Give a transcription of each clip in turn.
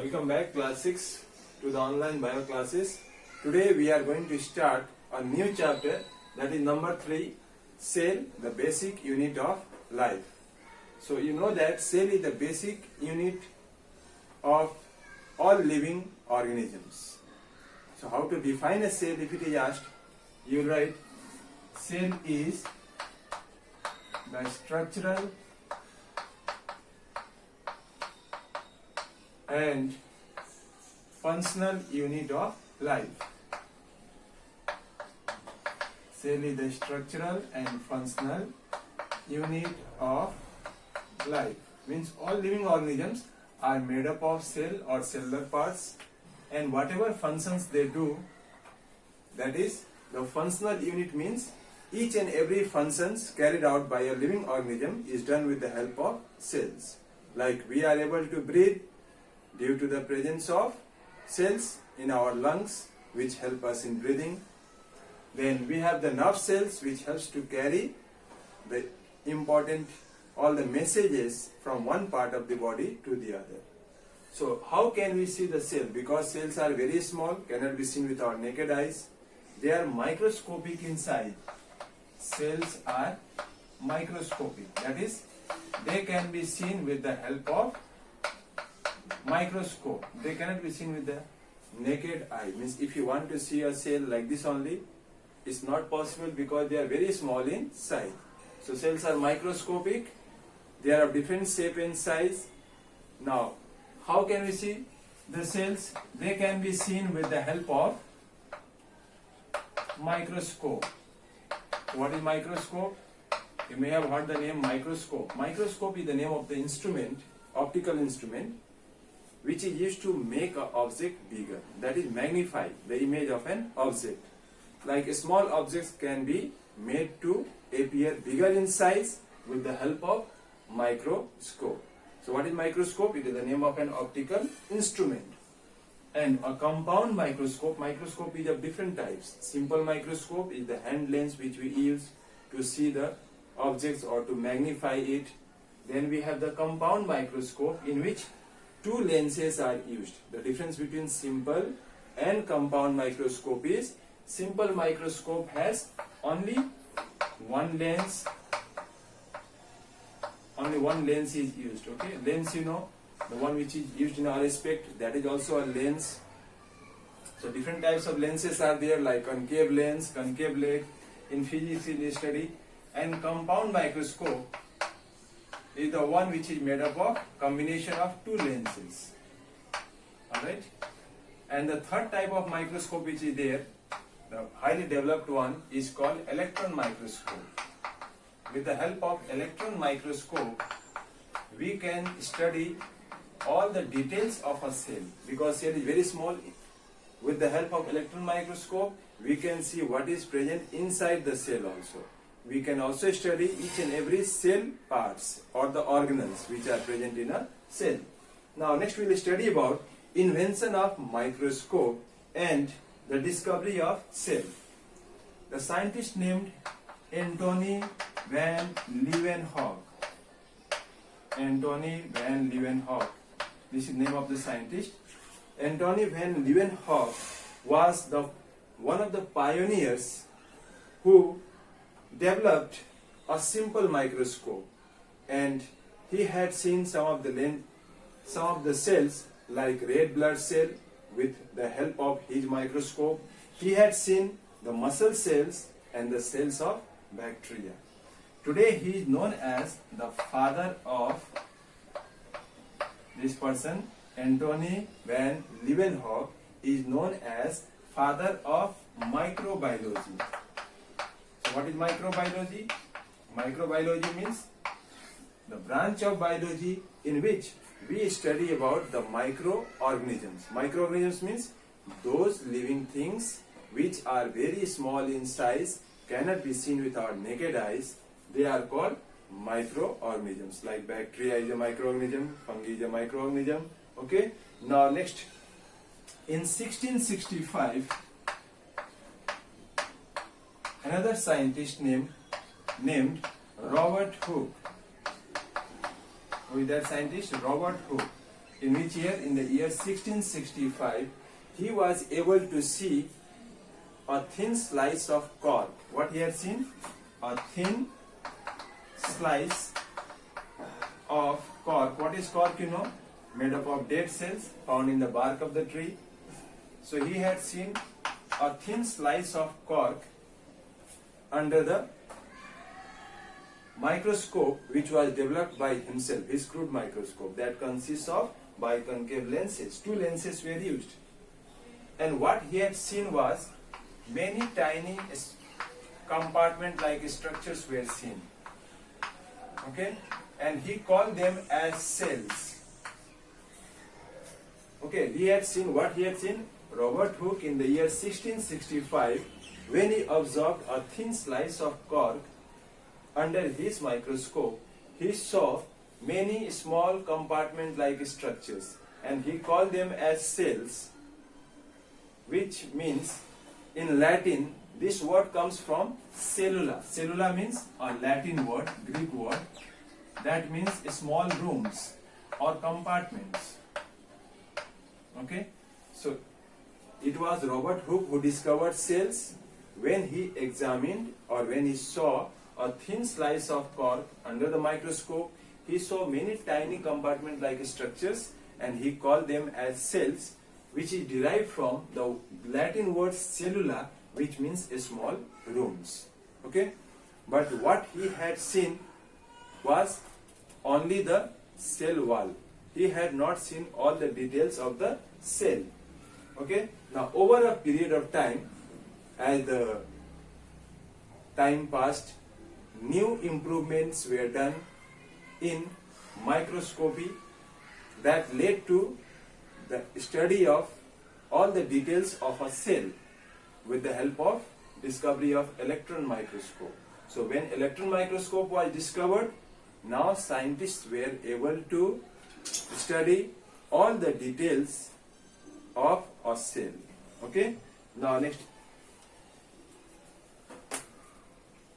Welcome back class 6 to the online bio classes. Today we are going to start a new chapter, that is number 3, cell, the basic unit of life. So you know that cell is the basic unit of all living organisms. So how to define a cell? If it is asked, you write cell is the structural and functional unit of life. Cell is the structural and functional unit of life. Means all living organisms are made up of cell or cellular parts, and whatever functions they do, that is the functional unit. Means each and every functions carried out by a living organism is done with the help of cells. Like we are able to breathe due to the presence of cells in our lungs, which help us in breathing. Then we have the nerve cells, which helps to carry the important all the messages from one part of the body to the other. So how can we see the cell? Because cells are very small, cannot be seen with our naked eyes. They are microscopic in size. Cells are microscopic, that is, they can be seen with the help of microscope. They cannot be seen with the naked eye. Means if you want to see a cell like this only, it's not possible because they are very small in size. So cells are microscopic. They are of different shape and size. Now, how can we see the cells? They can be seen with the help of microscope. What is microscope? You may have heard the name microscope. Microscope is the name of the instrument, optical instrument, which is used to make an object bigger, that is magnify the image of an object. Like small objects can be made to appear bigger in size with the help of microscope. So what is microscope? It is the name of an optical instrument. And a compound microscope is of different types. Simple microscope is the hand lens which we use to see the objects or to magnify it. Then we have the compound microscope, in which two lenses are used. The difference between simple and compound microscope is simple microscope has only one lens. Only one lens is used. Okay, lens, you know, the one which is used in our aspect, that is also a lens. So different types of lenses are there, like concave lens, concave lens. In physics we study. And compound microscope is the one which is made up of combination of two lenses. Alright? And the third type of microscope which is there, the highly developed one, is called electron microscope. With the help of electron microscope, we can study all the details of a cell, because cell is very small. With the help of electron microscope, we can see what is present inside the cell also. We can also study each and every cell parts or the organelles which are present in a cell. Now next we will study about invention of microscope and the discovery of cell. The scientist named Antony van Leeuwenhoek. Antony van Leeuwenhoek. This is the name of the scientist. Antony van Leeuwenhoek was one of the pioneers who developed a simple microscope, and he had seen some of the cells like red blood cell with the help of his microscope. He had seen the muscle cells and the cells of bacteria. Today he is known as the father of this person. Antony van Leeuwenhoek is known as father of microbiology. So what is microbiology? Microbiology means the branch of biology in which we study about the microorganisms. Microorganisms means those living things which are very small in size, cannot be seen with our naked eyes. They are called microorganisms. Like bacteria is a microorganism, fungi is a microorganism. Okay. Now next, in 1665, another scientist named Robert Hooke. Who is that scientist? Robert Hooke. In which year? In the year 1665, he was able to see a thin slice of cork. What he had seen? A thin slice of cork. What is cork, you know? Made up of dead cells found in the bark of the tree. So he had seen a thin slice of cork under the microscope, which was developed by himself, his crude microscope that consists of biconcave lenses. Two lenses were used, and what he had seen was many tiny compartment-like structures were seen. Okay, and he called them as cells. Okay, he had seen what he had seen. Robert Hooke in the year 1665, when he observed a thin slice of cork under his microscope, he saw many small compartment-like structures, and he called them as cells, which means in Latin this word comes from cellula. Cellula means a Latin word, Greek word, that means small rooms or compartments. Okay, so it was Robert Hooke who discovered cells when he examined, or when he saw a thin slice of cork under the microscope. He saw many tiny compartment-like structures, and he called them as cells, which is derived from the Latin word cellula, which means small rooms. Okay, but what he had seen was only the cell wall. He had not seen all the details of the cell. Okay, now over a period of time, as the time passed, new improvements were done in microscopy that led to the study of all the details of a cell with the help of discovery of electron microscope. So when electron microscope was discovered, now scientists were able to study all the details of a cell. Okay, now next.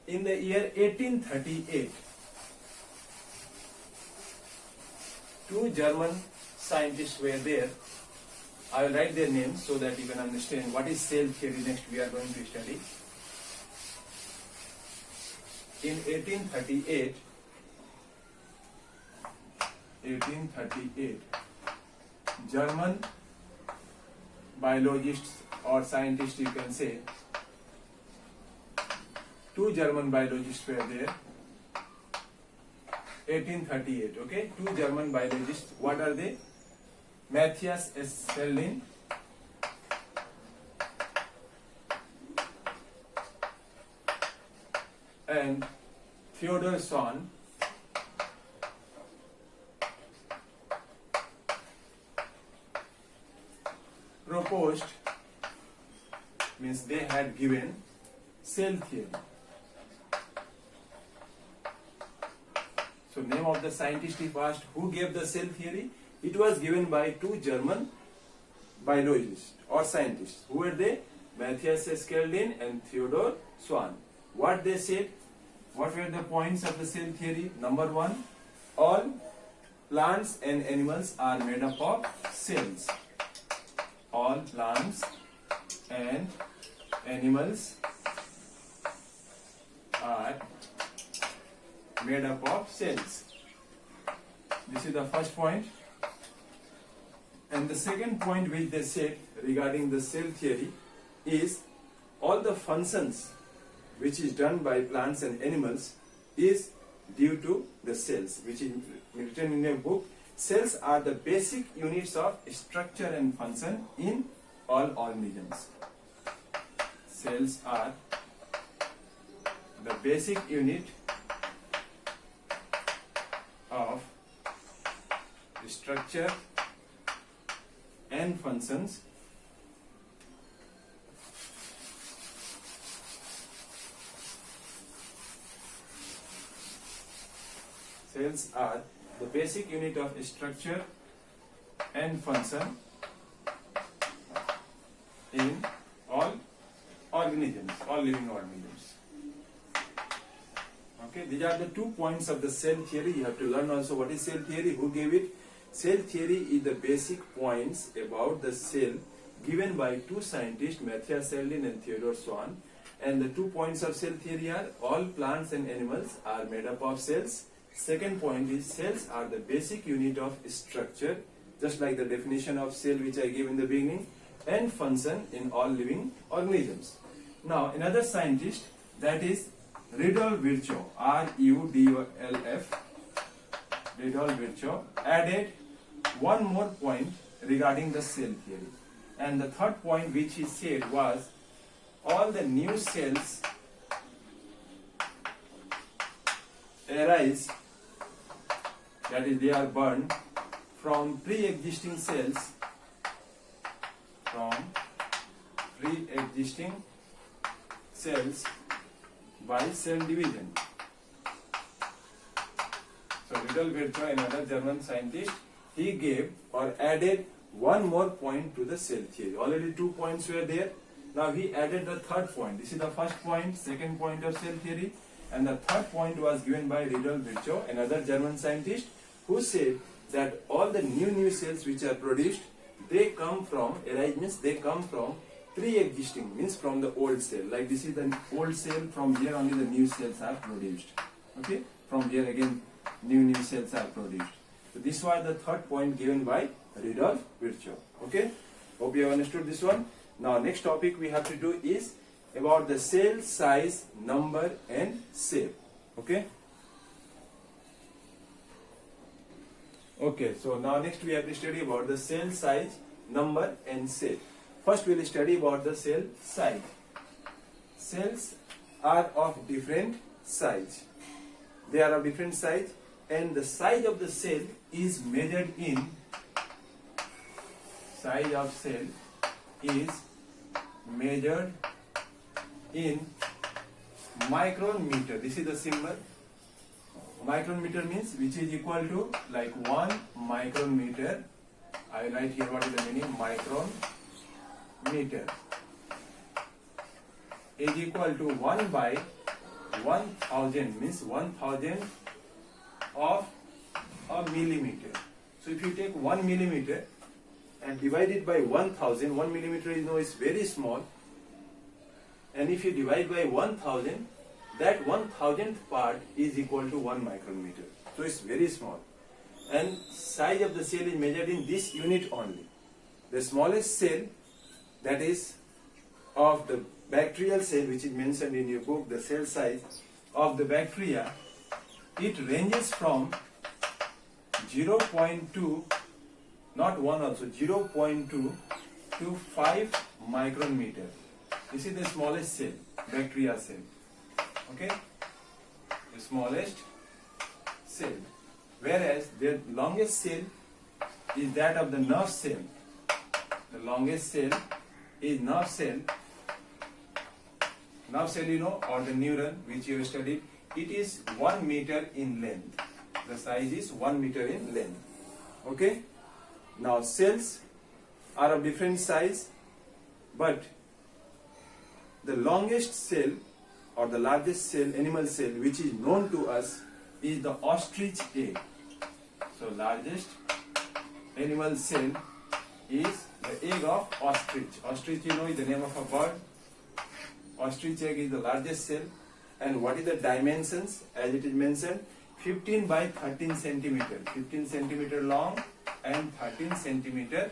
In the year 1838, two German scientists were there. I will write their names so that you can understand what is cell theory. Next we are going to study. In 1838, German biologists or scientists, you can say, two German biologists were there. 1838, okay? Two German biologists. What are they? Matthias Scherling and Theodor Schwann. Proposed, means they had given cell theory. So name of the scientist, if asked who gave the cell theory, it was given by two German biologists or scientists. Who were they? Matthias Scherling and Theodor Schwann. What they said? What were the points of the cell theory? Number one, all plants and animals are made up of cells. All plants and animals are made up of cells. This is the first point. And the second point which they said regarding the cell theory is all the functions which is done by plants and animals is due to the cells, which is written in a book. Cells are the basic units of structure and function in all organisms. Cells are the basic unit of structure and functions cells are the basic unit of structure and function in all organisms, all living organisms. Okay, these are the 2 points of the cell theory. You have to learn also what is cell theory, who gave it. Cell theory is the basic points about the cell given by two scientists, Mathias Selden and Theodor Swan. And the 2 points of cell theory are all plants and animals are made up of cells. Second point is cells are the basic unit of structure, just like the definition of cell which I gave in the beginning, and function in all living organisms. Now another scientist, that is Rudolf Virchow, R-U-D-O-L-F, Rudolf Virchow, added one more point regarding the cell theory. And the third point which he said was, all the new cells arise, that is they are born from pre-existing cells, by cell division. So Rudolf Virchow, another German scientist, he gave or added one more point to the cell theory. Already 2 points were there. Now he added the third point. This is the first point, second point of cell theory, and the third point was given by Rudolf Virchow, another German scientist, who said that all the new cells which are produced, they come from pre-existing, means from the old cell. Like this is the old cell, from here only the new cells are produced. Okay, from here again new cells are produced. So this was the third point given by Rudolf Virchow. Okay, hope you have understood this one. Now next topic we have to do is about the cell size, number and shape. Okay. Okay, so now next we have to study about the cell size, number and shape. First we will study about the cell size. Cells are of different size. They are of different size, and the size of the cell is measured in micron-meter. This is the symbol. Micron-meter means which is equal to like 1 micron-meter. I write here what is the meaning. Micron-meter is equal to 1 by 1000, means 1000 of a millimeter. So if you take 1 millimeter and divide it by 1000, 1 millimeter is very small, and if you divide by 1000, that 1000th part is equal to 1 micrometer. So it's very small, and size of the cell is measured in this unit only. The smallest cell, that is of the bacterial cell, which is mentioned in your book, the cell size of the bacteria, it ranges from 0.2, not 1 also, 0.2 to 5 micrometer. This is the smallest cell, bacteria cell. Okay, the smallest cell. Whereas the longest cell is that of the nerve cell. The longest cell is nerve cell. Nerve cell, or the neuron which you have studied, it is 1 meter in length. The size is 1 meter in length. Okay. Now cells are of different size, but the longest cell or the largest cell, animal cell, which is known to us, is the ostrich egg. So largest animal cell is the egg of ostrich. Ostrich, is the name of a bird. Ostrich egg is the largest cell. And what is the dimensions? As it is mentioned, 15 by 13 centimeter. 15 centimeter long and 13 centimeter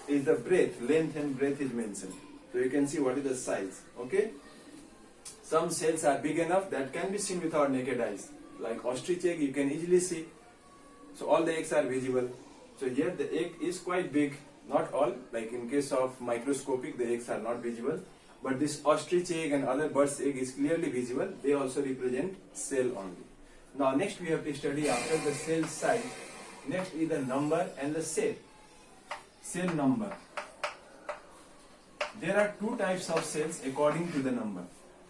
is the breadth. Length and breadth is mentioned. So you can see what is the size. Okay. Some cells are big enough that can be seen with our naked eyes. Like ostrich egg, you can easily see. So all the eggs are visible. So here the egg is quite big. Not all. Like in case of microscopic, the eggs are not visible. But this ostrich egg and other birds' egg is clearly visible. They also represent cell only. Now next we have to study, after the cell size, next is the number and the shape. Cell number. There are two types of cells according to the number.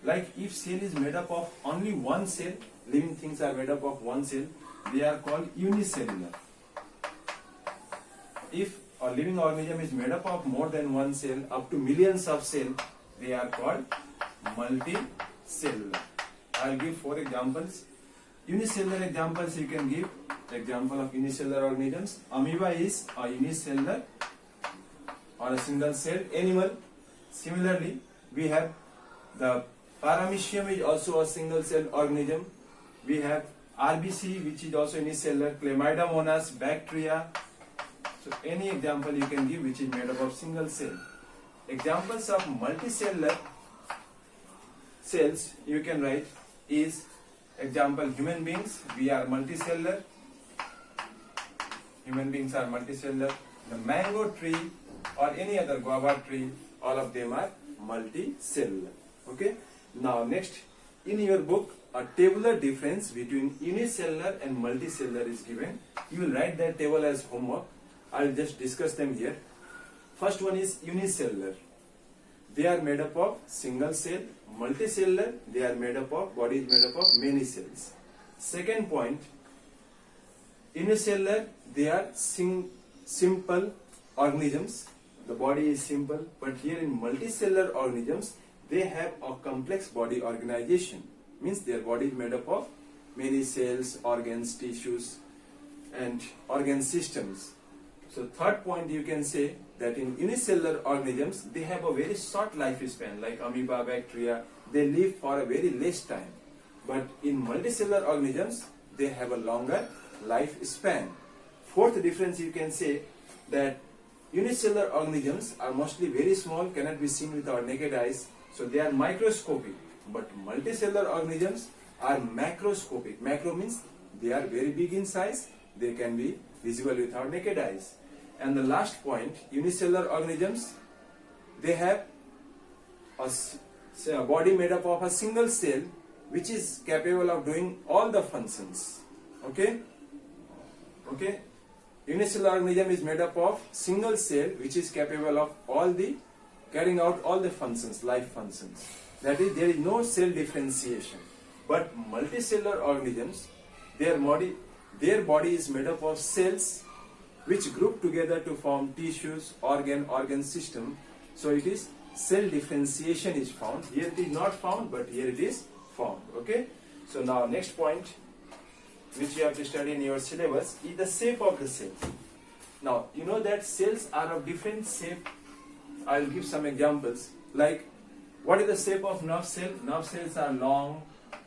Like if cell is made up of only one cell, living things are made up of one cell, they are called unicellular. If a living organism is made up of more than one cell, up to millions of cells, they are called multicellular. I will give 4 examples. Unicellular examples you can give. Example of unicellular organisms. Amoeba is a unicellular or a single celled animal. Similarly, we have the Paramecium is also a single celled organism. We have RBC, which is also unicellular. Chlamydomonas, bacteria. So any example you can give which is made up of single cell. Examples of multicellular cells you can write is example human beings. We are multicellular. Human beings are multicellular. The mango tree or any other guava tree, all of them are multicellular. Okay. Now next, in your book, a tabular difference between unicellular and multicellular is given. You will write that table as homework. I will just discuss them here. First one is unicellular. They are made up of single cell. Multicellular, they are made up of, body is made up of many cells. Second point, unicellular, they are simple organisms. The body is simple, but here in multicellular organisms, they have a complex body organization. Means their body is made up of many cells, organs, tissues, and organ systems. So third point, you can say that in unicellular organisms, they have a very short lifespan, like amoeba, bacteria, they live for a very less time. But in multicellular organisms, they have a longer lifespan. Fourth difference, you can say that unicellular organisms are mostly very small, cannot be seen with our naked eyes, so they are microscopic. But multicellular organisms are macroscopic. Macro means they are very big in size, they can be visible with our naked eyes. And the last point, unicellular organisms, they have a body made up of a single cell which is capable of doing all the functions. Okay? Okay? Unicellular organism is made up of single cell which is capable of carrying out all the functions, life functions. That is, there is no cell differentiation. But multicellular organisms, their body is made up of cells which group together to form tissues, organ system. So it is cell differentiation is found. Here it is not found, but here it is found. Okay. So now next point, which you have to study in your syllabus, is the shape of the cell. Now you know that cells are of different shape. I will give some examples. Like, what is the shape of nerve cell? Nerve cells are long,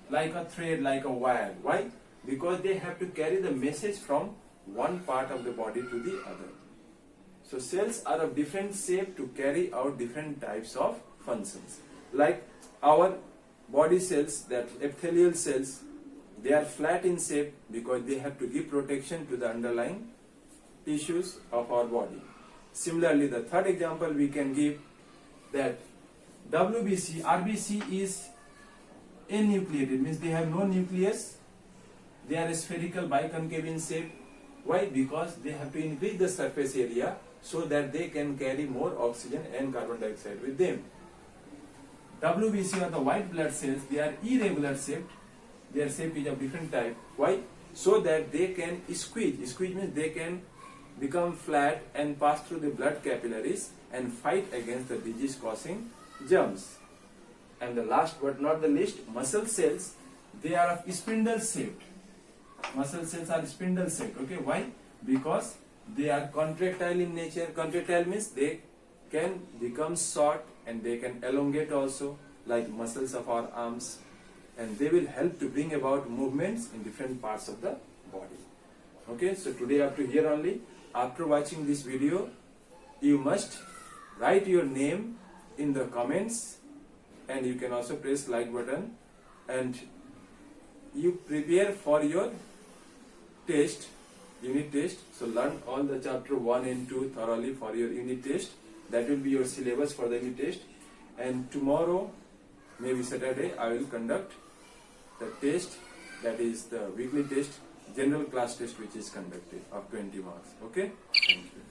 like a thread, like a wire. Why? Because they have to carry the message from one part of the body to the other. So cells are of different shape to carry out different types of functions. Like our body cells, that epithelial cells, they are flat in shape because they have to give protection to the underlying tissues of our body. Similarly, the third example we can give that WBC, RBC is anucleated, means they have no nucleus, they are spherical biconcave in shape. Why? Because they have to increase the surface area so that they can carry more oxygen and carbon dioxide with them. WBC are the white blood cells, they are irregular shaped, their shape is of different type. Why? So that they can squeeze. Squeeze means they can become flat and pass through the blood capillaries and fight against the disease causing germs. And the last but not the least, muscle cells, they are of spindle shaped. Muscle cells are spindle shaped. Okay, why? Because they are contractile in nature. Contractile means they can become short and they can elongate also, like muscles of our arms, and they will help to bring about movements in different parts of the body. Okay, so today up to here only. After watching this video, you must write your name in the comments, and you can also press like button, and you prepare for your test, unit test. So learn all the chapter 1 and 2 thoroughly for your unit test. That will be your syllabus for the unit test. And tomorrow, maybe Saturday, I will conduct the test, that is the weekly test, general class test, which is conducted of 20 marks. Okay? Thank you.